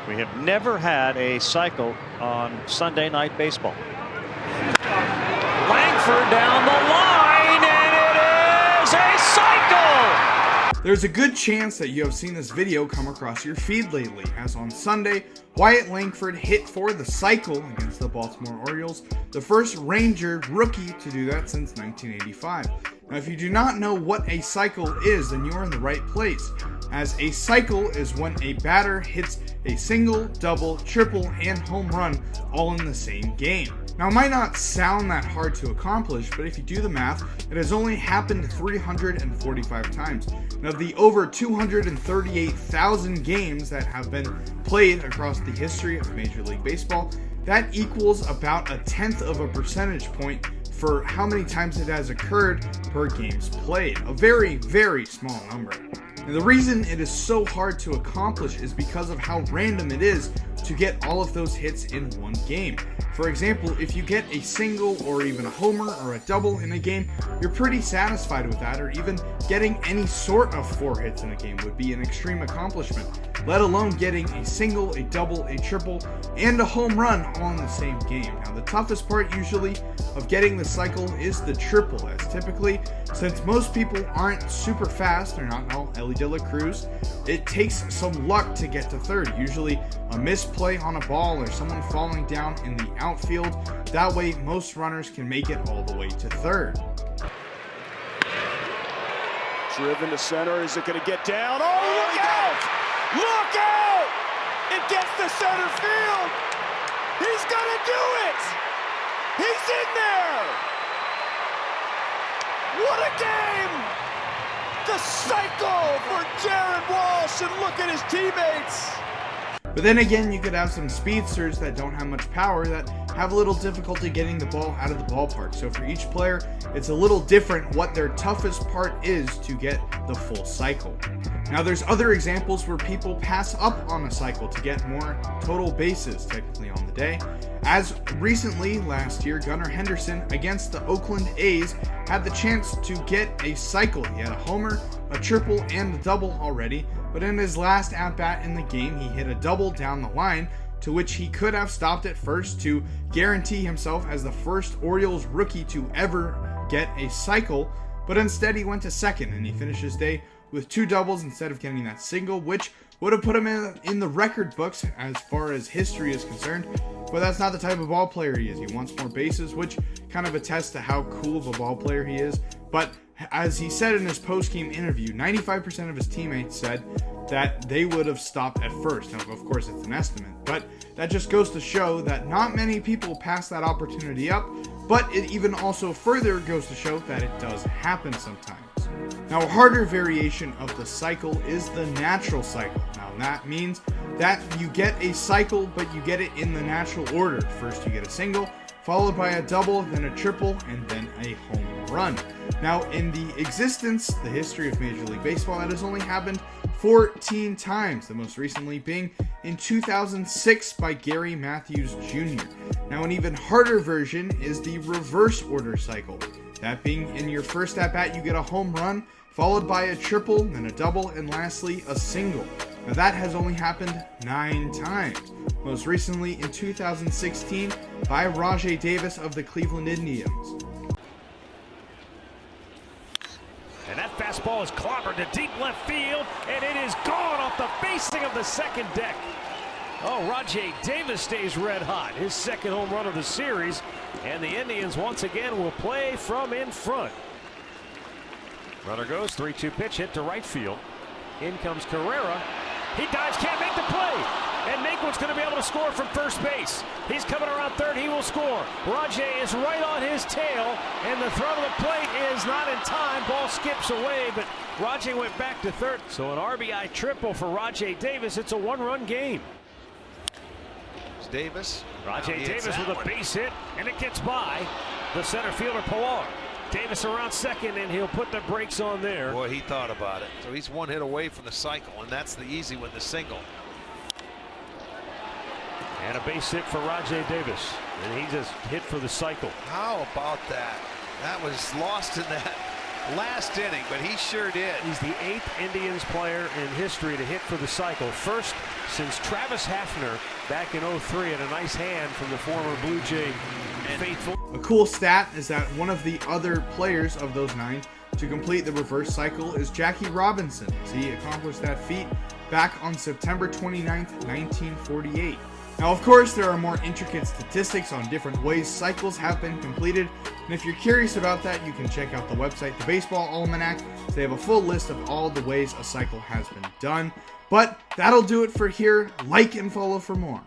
We have never had a cycle on Sunday Night Baseball. Langford down the line, and it is a cycle! There's a good chance that you have seen this video come across your feed lately, as on Sunday, Wyatt Langford hit for the cycle against the Baltimore Orioles, the first Ranger rookie to do that since 1985. Now, if you do not know what a cycle is, then you are in the right place, as a cycle is when a batter hits a single, double, triple, and home run all in the same game. Now, it might not sound that hard to accomplish, but if you do the math, it has only happened 345 times. And of the over 238,000 games that have been played across the history of Major League Baseball, that equals about 1/10 of a percentage point for how many times it has occurred per games played. A very, very small number. And the reason it is so hard to accomplish is because of how random it is to get all of those hits in one game. For example, if you get a single or even a homer or a double in a game, you're pretty satisfied with that, or even getting any sort of 4 hits in a game would be an extreme accomplishment, let alone getting a single, a double, a triple, and a home run all in the same game. Now, the toughest part usually of getting the cycle is the triple, as typically, since most people aren't super fast, they're not all Elly De La Cruz, it takes some luck to get to third, usually a misplay on a ball or someone falling down in the outfield. That way, most runners can make it all the way to third. Driven to center. Is it going to get down? Oh, look out! Look out! It gets to center field. He's going to do it! He's in there! What a game! The cycle for Jared Walsh, and look at his teammates. But then again, you could have some speedsters that don't have much power that have a little difficulty getting the ball out of the ballpark. So for each player, it's a little different what their toughest part is to get the full cycle. Now, there's other examples where people pass up on a cycle to get more total bases technically on the day. As recently last year, Gunnar Henderson against the Oakland A's had the chance to get a cycle. He had a homer, a triple, and a double already, but in his last at-bat in the game, he hit a double down the line, to which he could have stopped at first to guarantee himself as the first Orioles rookie to ever get a cycle, but instead he went to second and he finished his day with 2 doubles instead of getting that single, which would have put him in the record books as far as history is concerned. But that's not the type of ball player he is. He wants more bases, which kind of attests to how cool of a ball player he is. But as he said in his post-game interview, 95% of his teammates said that they would have stopped at first. Now, of course, it's an estimate, but that just goes to show that not many people pass that opportunity up, but it even also further goes to show that it does happen sometimes. Now, a harder variation of the cycle is the natural cycle. Now, that means that you get a cycle, but you get it in the natural order. First, you get a single, followed by a double, then a triple, and then a home run. Now, in the history of Major League Baseball, that has only happened 14 times, the most recently being in 2006 by Gary Matthews Jr. Now, an even harder version is the reverse order cycle. That being, in your first at-bat, you get a home run, followed by a triple, then a double, and lastly, a single. Now, that has only happened 9 times. Most recently in 2016 by Rajai Davis of the Cleveland Indians. And that fastball is clobbered to deep left field, and it is gone off the facing of the second deck. Oh, Rajai Davis stays red hot. His second home run of the series, and the Indians once again will play from in front. Runner goes, 3-2 pitch hit to right field. In comes Carrera. He dives, can't make the play. And Naquin's going to be able to score from first base. He's coming around third, he will score. Rajai is right on his tail, and the throw to the plate is not in time. Ball skips away, but Rajai went back to third. So an RBI triple for Rajai Davis. It's a 1-run game. It's Davis. Rajai Davis with a base hit, and it gets by the center fielder Pilar. Davis around second, and he'll put the brakes on there. Boy, he thought about it. So he's 1 hit away from the cycle, and that's the easy one, the single. And a base hit for Rajai Davis, and he just hit for the cycle. How about that? That was lost in that last inning, but he sure did. He's the 8th Indians player in history to hit for the cycle. First since Travis Hafner back in '03 and a nice hand from the former Blue Jay faithful. A cool stat is that one of the other players of those 9 to complete the reverse cycle is Jackie Robinson, as he accomplished that feat back on September 29th, 1948. Now, of course, there are more intricate statistics on different ways cycles have been completed, and if you're curious about that, you can check out the website, the Baseball Almanac. They have a full list of all the ways a cycle has been done. But that'll do it for here. Like and follow for more.